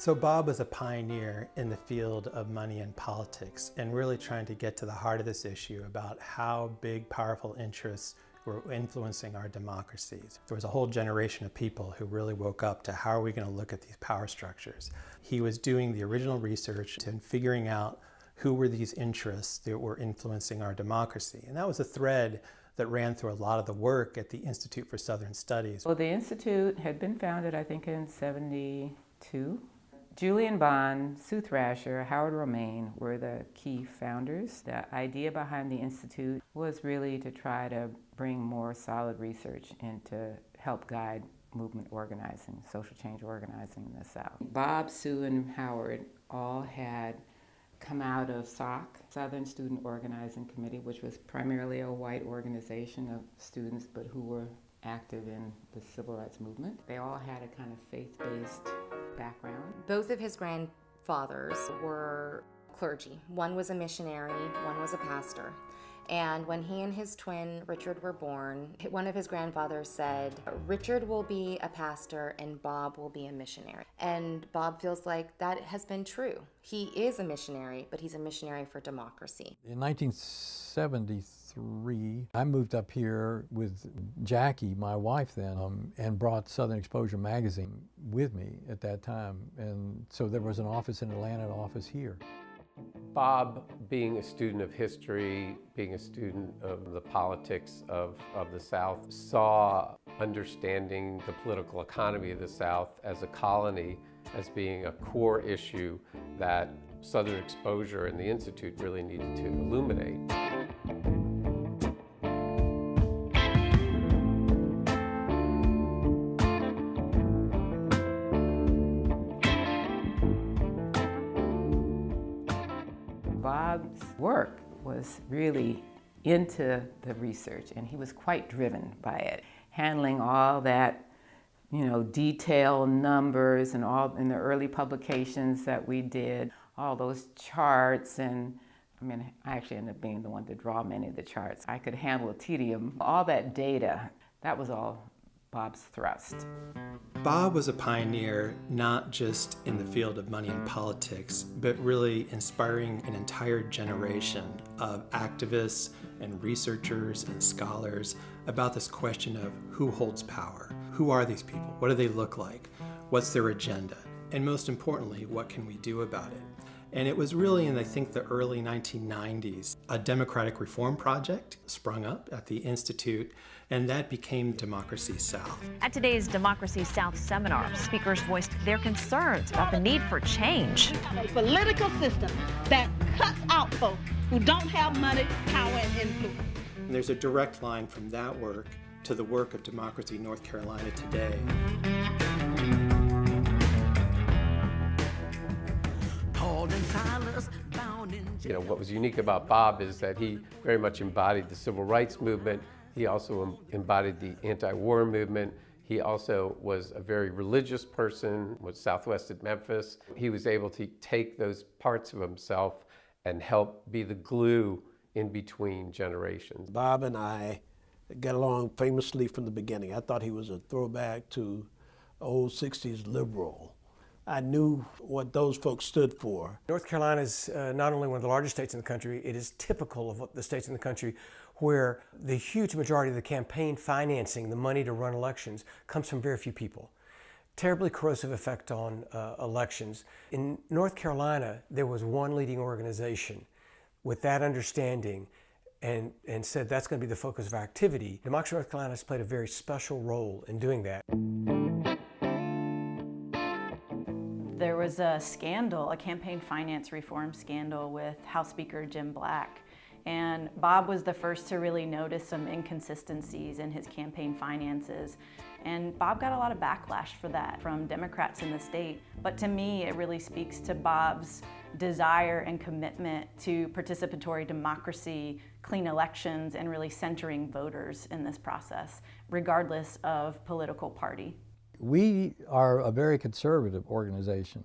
So Bob was a pioneer in the field of money and politics and really trying to get to the heart of this issue about how big, powerful interests were influencing our democracies. There was a whole generation of people who really woke up to how are we going to look at these power structures. He was doing the original research and figuring out who were these interests that were influencing our democracy. And that was a thread that ran through a lot of the work at the Institute for Southern Studies. Well, the Institute had been founded, I think, in '72. Julian Bond, Sue Thrasher, Howard Romaine were the key founders. The idea behind the Institute was really to try to bring more solid research and to help guide movement organizing, social change organizing in the South. Bob, Sue, and Howard all had come out of SOC, Southern Student Organizing Committee, which was primarily a white organization of students, but who were active in the civil rights movement. They all had a kind of faith-based background. Both of his grandfathers were clergy. One was a missionary, one was a pastor. And when he and his twin, Richard, were born, one of his grandfathers said, Richard will be a pastor and Bob will be a missionary. And Bob feels like that has been true. He is a missionary, but he's a missionary for democracy. In 1973, I moved up here with Jackie, my wife then, and brought Southern Exposure magazine with me at that time. And so there was an office in Atlanta, an office here. Bob, being a student of history, being a student of the politics of the South, saw understanding the political economy of the South as a colony as being a core issue that Southern Exposure and the Institute really needed to illuminate. Bob's work was really into the research, and he was quite driven by it, handling all that, detail numbers and all in the early publications that we did, all those charts. And I actually ended up being the one to draw many of the charts. I could handle a tedium. All that data, that was all Bob's thrust. Bob was a pioneer not just in the field of money and politics, but really inspiring an entire generation of activists and researchers and scholars about this question of who holds power. Who are these people? What do they look like? What's their agenda? And most importantly, what can we do about it? And it was really in, I think, the early 1990s, a democratic reform project sprung up at the Institute, and that became Democracy South. At today's Democracy South seminar, speakers voiced their concerns about the need for change. A political system that cuts out folks who don't have money, power, and influence. And there's a direct line from that work to the work of Democracy North Carolina today. What was unique about Bob is that he very much embodied the civil rights movement. He also embodied the anti-war movement. He also was a very religious person, was Southwest at Memphis. He was able to take those parts of himself and help be the glue in between generations. Bob and I got along famously from the beginning. I thought he was a throwback to old 60s liberal. I knew what those folks stood for. North Carolina is not only one of the largest states in the country, it is typical of the states in the country where the huge majority of the campaign financing, the money to run elections, comes from very few people. Terribly corrosive effect on elections. In North Carolina, there was one leading organization with that understanding and said that's going to be the focus of our activity. Democracy North Carolina has played a very special role in doing that. There was a scandal, a campaign finance reform scandal with House Speaker Jim Black. And Bob was the first to really notice some inconsistencies in his campaign finances. And Bob got a lot of backlash for that from Democrats in the state. But to me, it really speaks to Bob's desire and commitment to participatory democracy, clean elections, and really centering voters in this process, regardless of political party. We are a very conservative organization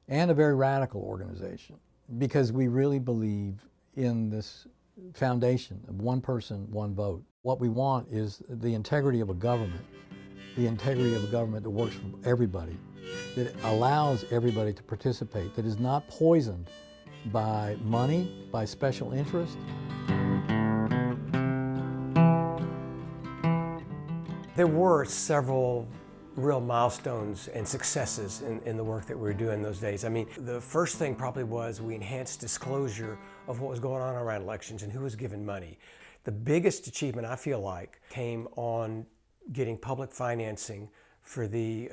and a very radical organization because we really believe in this foundation of one person, one vote. What we want is the integrity of a government that works for everybody. that allows everybody to participate, that is not poisoned by money, by special interest. There were several real milestones and successes in the work that we were doing those days. I mean, the first thing probably was we enhanced disclosure of what was going on around elections and who was given money. The biggest achievement, I feel like, came on getting public financing for the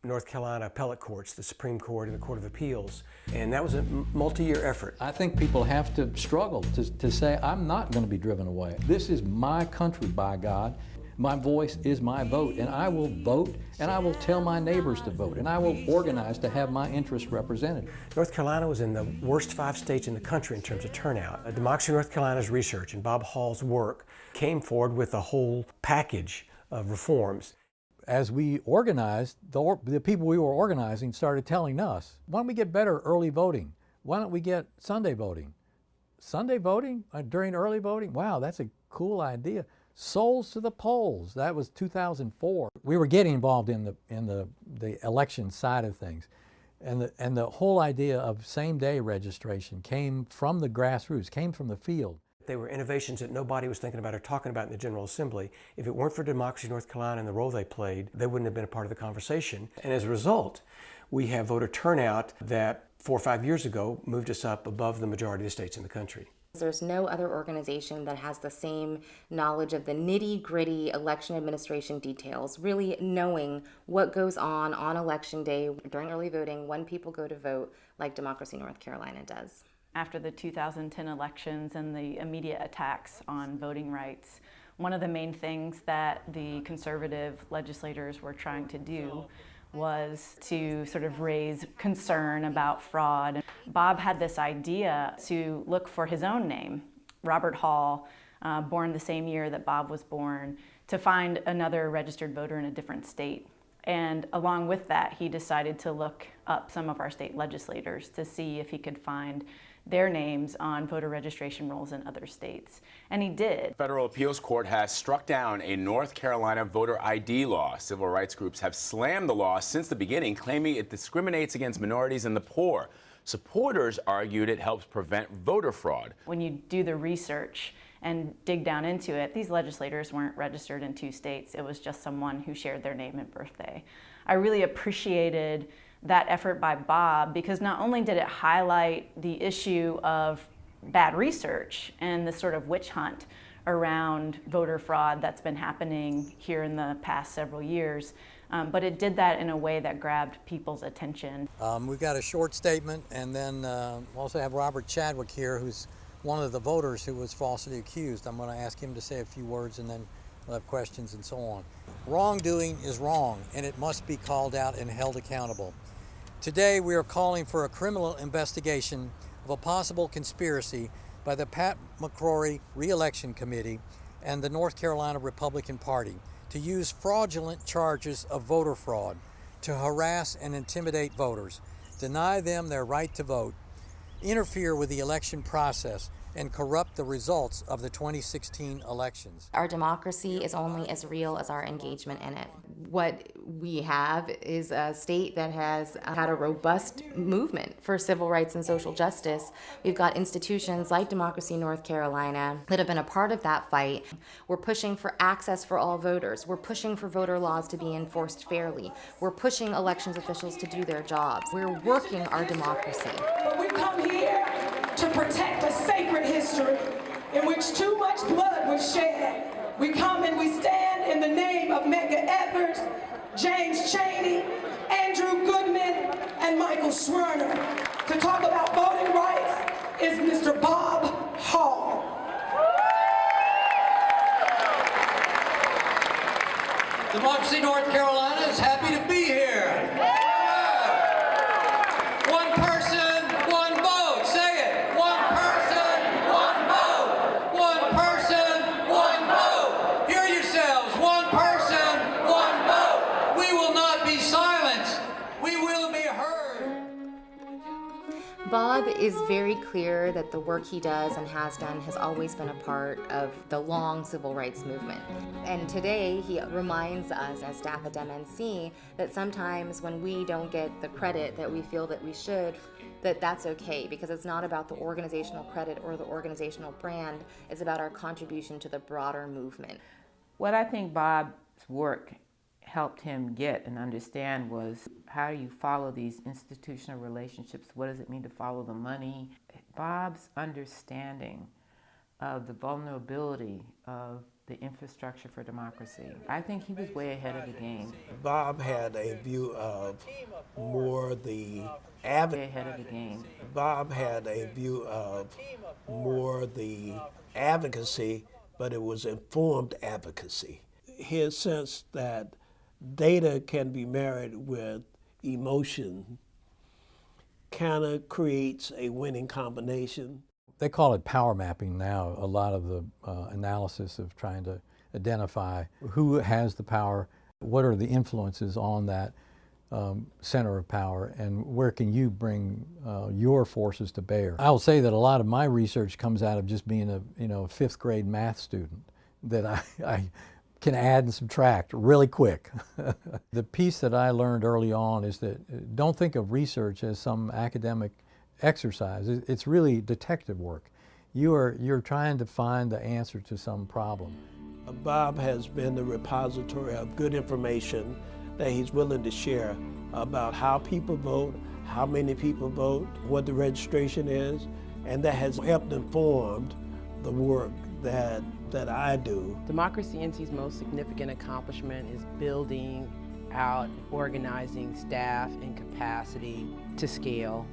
North Carolina appellate courts, the Supreme Court and the Court of Appeals, and that was a multi-year effort. I think people have to struggle to say, I'm not going to be driven away. This is my country, by God. My voice is my vote, and I will vote, and I will tell my neighbors to vote, and I will organize to have my interests represented. North Carolina was in the worst 5 states in the country in terms of turnout. Democracy North Carolina's research and Bob Hall's work came forward with a whole package of reforms. As we organized, the people we were organizing started telling us, why don't we get better early voting? Why don't we get Sunday voting? Sunday voting during early voting? Wow, that's a cool idea. Souls to the polls. That was 2004. We were getting involved in the election side of things, and the whole idea of same-day registration came from the grassroots, came from the field. They were innovations that nobody was thinking about or talking about in the General Assembly. If it weren't for Democracy North Carolina and the role they played, they wouldn't have been a part of the conversation. And as a result, we have voter turnout that 4 or 5 years ago moved us up above the majority of the states in the country. There's no other organization that has the same knowledge of the nitty-gritty election administration details, really knowing what goes on election day, during early voting, when people go to vote, like Democracy North Carolina does. After the 2010 elections and the immediate attacks on voting rights, one of the main things that the conservative legislators were trying to do was to sort of raise concern about fraud. Bob had this idea to look for his own name, Robert Hall, born the same year that Bob was born, to find another registered voter in a different state. And along with that, he decided to look up some of our state legislators to see if he could find their names on voter registration rolls in other states. And he did. Federal appeals court has struck down a North Carolina voter ID law. Civil rights groups have slammed the law since the beginning, claiming it discriminates against minorities and the poor. Supporters argued it helps prevent voter fraud. When you do the research and dig down into it, these legislators weren't registered in 2 states. It was just someone who shared their name and birthday. I really appreciated that effort by Bob because not only did it highlight the issue of bad research and the sort of witch hunt around voter fraud that's been happening here in the past several years, but it did that in a way that grabbed people's attention. We've got a short statement, and then we'll also have Robert Chadwick here, who's one of the voters who was falsely accused. I'm going to ask him to say a few words, and then we'll have questions and so on. Wrongdoing is wrong, and it must be called out and held accountable. Today, we are calling for a criminal investigation of a possible conspiracy by the Pat McCrory Re-Election Committee and the North Carolina Republican Party to use fraudulent charges of voter fraud to harass and intimidate voters, deny them their right to vote, interfere with the election process, and corrupt the results of the 2016 elections. Our democracy is only as real as our engagement in it. What we have is a state that has had a robust movement for civil rights and social justice. We've got institutions like Democracy North Carolina that have been a part of that fight. We're pushing for access for all voters. We're pushing for voter laws to be enforced fairly. We're pushing elections officials to do their jobs. We're working our democracy. But we come here to protect a sacred history in which too much blood was shed. We come and we stand in the name of Medgar Evers, James Chaney, Andrew Goodman, and Michael Schwerner. To talk about voting rights is Mr. Bob Hall. Democracy North Carolina is happy to be here. One person, one vote. Say it. One person, one vote. One person, one vote. Hear yourselves. One person, one vote. We will not be silenced. We will be heard. Bob Bob is very clear that the work he does and has done has always been a part of the long civil rights movement. And today he reminds us as staff at MNC that sometimes when we don't get the credit that we feel that we should, that's okay, because it's not about the organizational credit or the organizational brand, it's about our contribution to the broader movement. What I think Bob's work helped him get and understand was, how do you follow these institutional relationships? What does it mean to follow the money? Bob's understanding of the vulnerability of the infrastructure for democracy, I think he was way ahead of the game. Bob had a view of more the Bob had a view of more the advocacy, but it was informed advocacy. His sense that data can be married with emotion kind of creates a winning combination. They call it power mapping now, a lot of the analysis of trying to identify who has the power, what are the influences on that center of power, and where can you bring your forces to bear. I'll say that a lot of my research comes out of just being a fifth grade math student, that I can add and subtract really quick. The piece that I learned early on is that don't think of research as some academic exercise. It's really detective work. You're trying to find the answer to some problem. Bob has been the repository of good information that he's willing to share about how people vote, how many people vote, what the registration is, and that has helped inform the work that I do. Democracy NC's most significant accomplishment is building out, organizing staff and capacity to scale,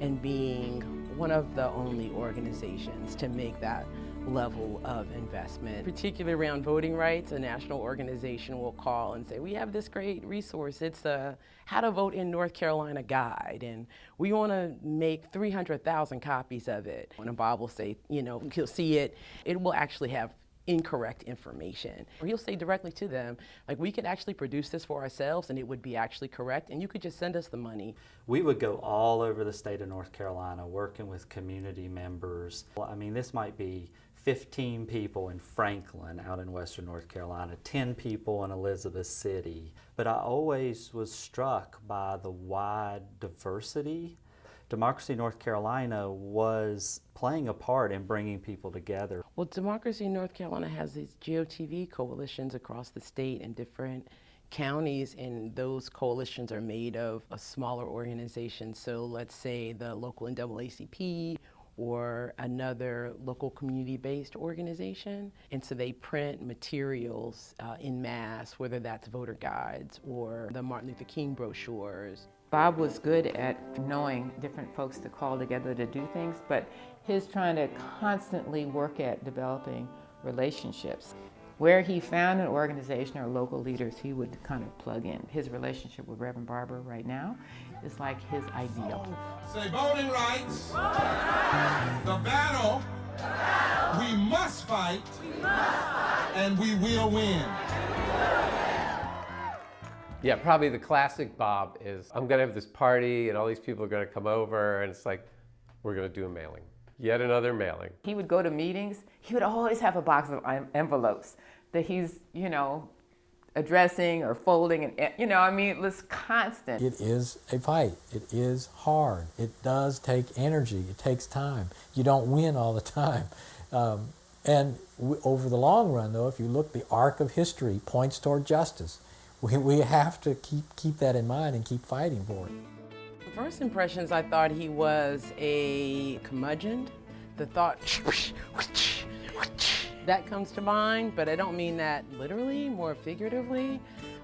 and being one of the only organizations to make that level of investment. Particularly around voting rights, a national organization will call and say, we have this great resource. It's a How to Vote in North Carolina guide, and we want to make 300,000 copies of it. And Bob will say, he'll see it, it will actually have incorrect information. Or he'll say directly to them, like, we could actually produce this for ourselves and it would be actually correct, and you could just send us the money. We would go all over the state of North Carolina working with community members. I mean, this might be 15 people in Franklin out in western North Carolina, 10 people in Elizabeth City. But I always was struck by the wide diversity. Democracy North Carolina was playing a part in bringing people together. Well, Democracy North Carolina has these GOTV coalitions across the state in different counties, and those coalitions are made of a smaller organization. So let's say the local NAACP or another local community-based organization. And so they print materials in mass, whether that's voter guides or the Martin Luther King brochures. Bob was good at knowing different folks to call together to do things, but his trying to constantly work at developing relationships. Where he found an organization or local leaders, he would kind of plug in. His relationship with Reverend Barber right now is like his ideal. Say voting rights, the battle, we must fight, and we will win. Yeah, probably the classic Bob is, I'm gonna have this party and all these people are gonna come over, and it's like, we're gonna do a mailing. Yet another mailing. He would go to meetings, he would always have a box of envelopes that he's, addressing or folding, and it was constant. It is a fight. It is hard. It does take energy. It takes time. You don't win all the time. Over the long run, though, if you look, the arc of history points toward justice. We have to keep that in mind and keep fighting for it. First impressions, I thought he was a curmudgeon. The thought, that comes to mind, but I don't mean that literally, more figuratively,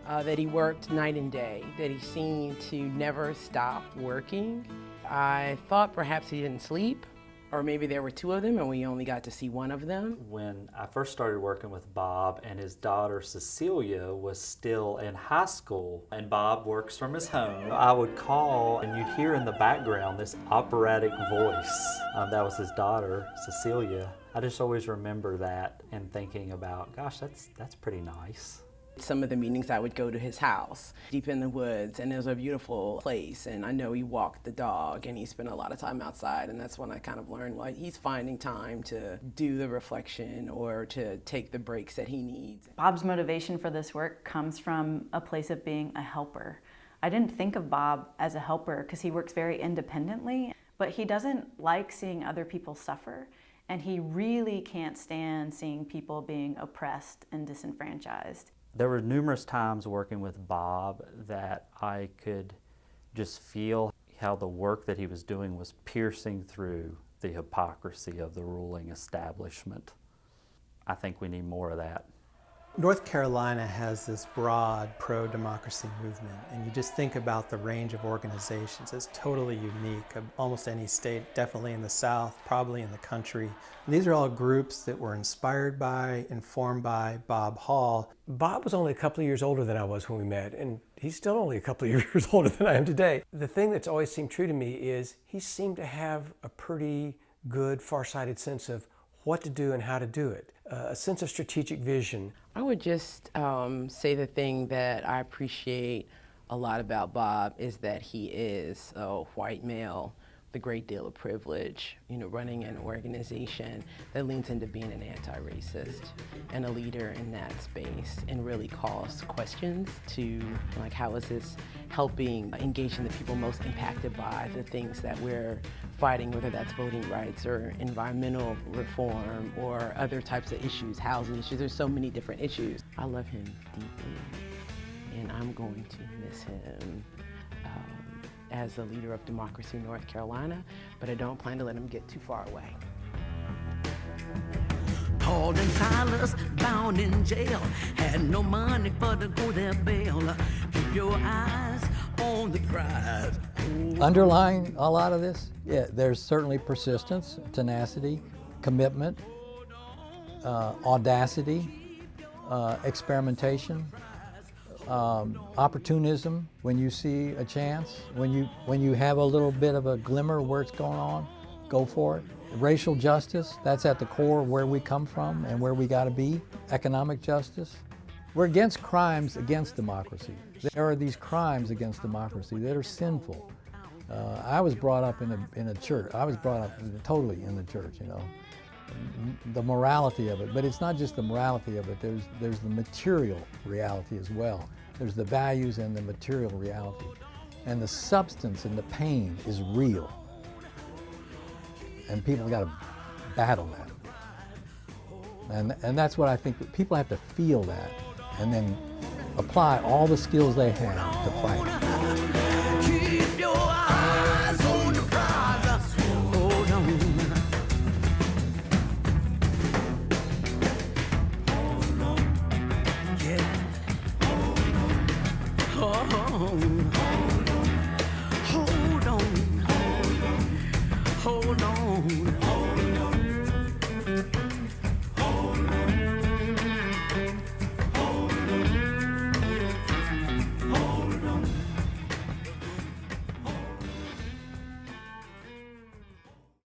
that he worked night and day, that he seemed to never stop working. I thought perhaps he didn't sleep, or maybe there were two of them and we only got to see one of them. When I first started working with Bob and his daughter Cecilia was still in high school, and Bob works from his home, I would call and you'd hear in the background this operatic voice. That was his daughter, Cecilia. I just always remember that and thinking about, gosh, that's pretty nice. Some of the meetings I would go to his house, deep in the woods, and it was a beautiful place, and I know he walked the dog and he spent a lot of time outside, and that's when I kind of learned, like, he's finding time to do the reflection or to take the breaks that he needs. Bob's motivation for this work comes from a place of being a helper. I didn't think of Bob as a helper because he works very independently, but he doesn't like seeing other people suffer, and he really can't stand seeing people being oppressed and disenfranchised. There were numerous times working with Bob that I could just feel how the work that he was doing was piercing through the hypocrisy of the ruling establishment. I think we need more of that. North Carolina has this broad pro-democracy movement, and you just think about the range of organizations. It's totally unique of almost any state, definitely in the South, probably in the country. And these are all groups that were inspired by, informed by Bob Hall. Bob was only a couple of years older than I was when we met, and he's still only a couple of years older than I am today. The thing that's always seemed true to me is he seemed to have a pretty good, far-sighted sense of what to do and how to do it, a sense of strategic vision. I would just say the thing that I appreciate a lot about Bob is that he is a white male with a great deal of privilege, running an organization that leans into being an anti-racist and a leader in that space, and really calls questions to, like, how is this helping engage in the people most impacted by the things that we're fighting, whether that's voting rights or environmental reform or other types of issues, housing issues. There's so many different issues. I love him deeply, and I'm going to miss him as the leader of Democracy North Carolina, but I don't plan to let him get too far away. Paul and Silas bound in jail, had no money for to go their bail. Keep your eyes on the prize. Underlying a lot of this, yeah, there's certainly persistence, tenacity, commitment, audacity, experimentation, opportunism when you see a chance, when you have a little bit of a glimmer of where it's going on, go for it. Racial justice, that's at the core of where we come from and where we got to be. Economic justice. We're against crimes against democracy. There are these crimes against democracy that are sinful. I was brought up in a church. I was brought up totally in the church, the morality of it. But it's not just the morality of it. There's the material reality as well. There's the values and the material reality. And the substance and the pain is real. And people got to battle that. And that's what I think, people have to feel that and then apply all the skills they have to fight. Keep your eyes on the prize. Hold on. Yeah. Hold on. Hold on. Hold on.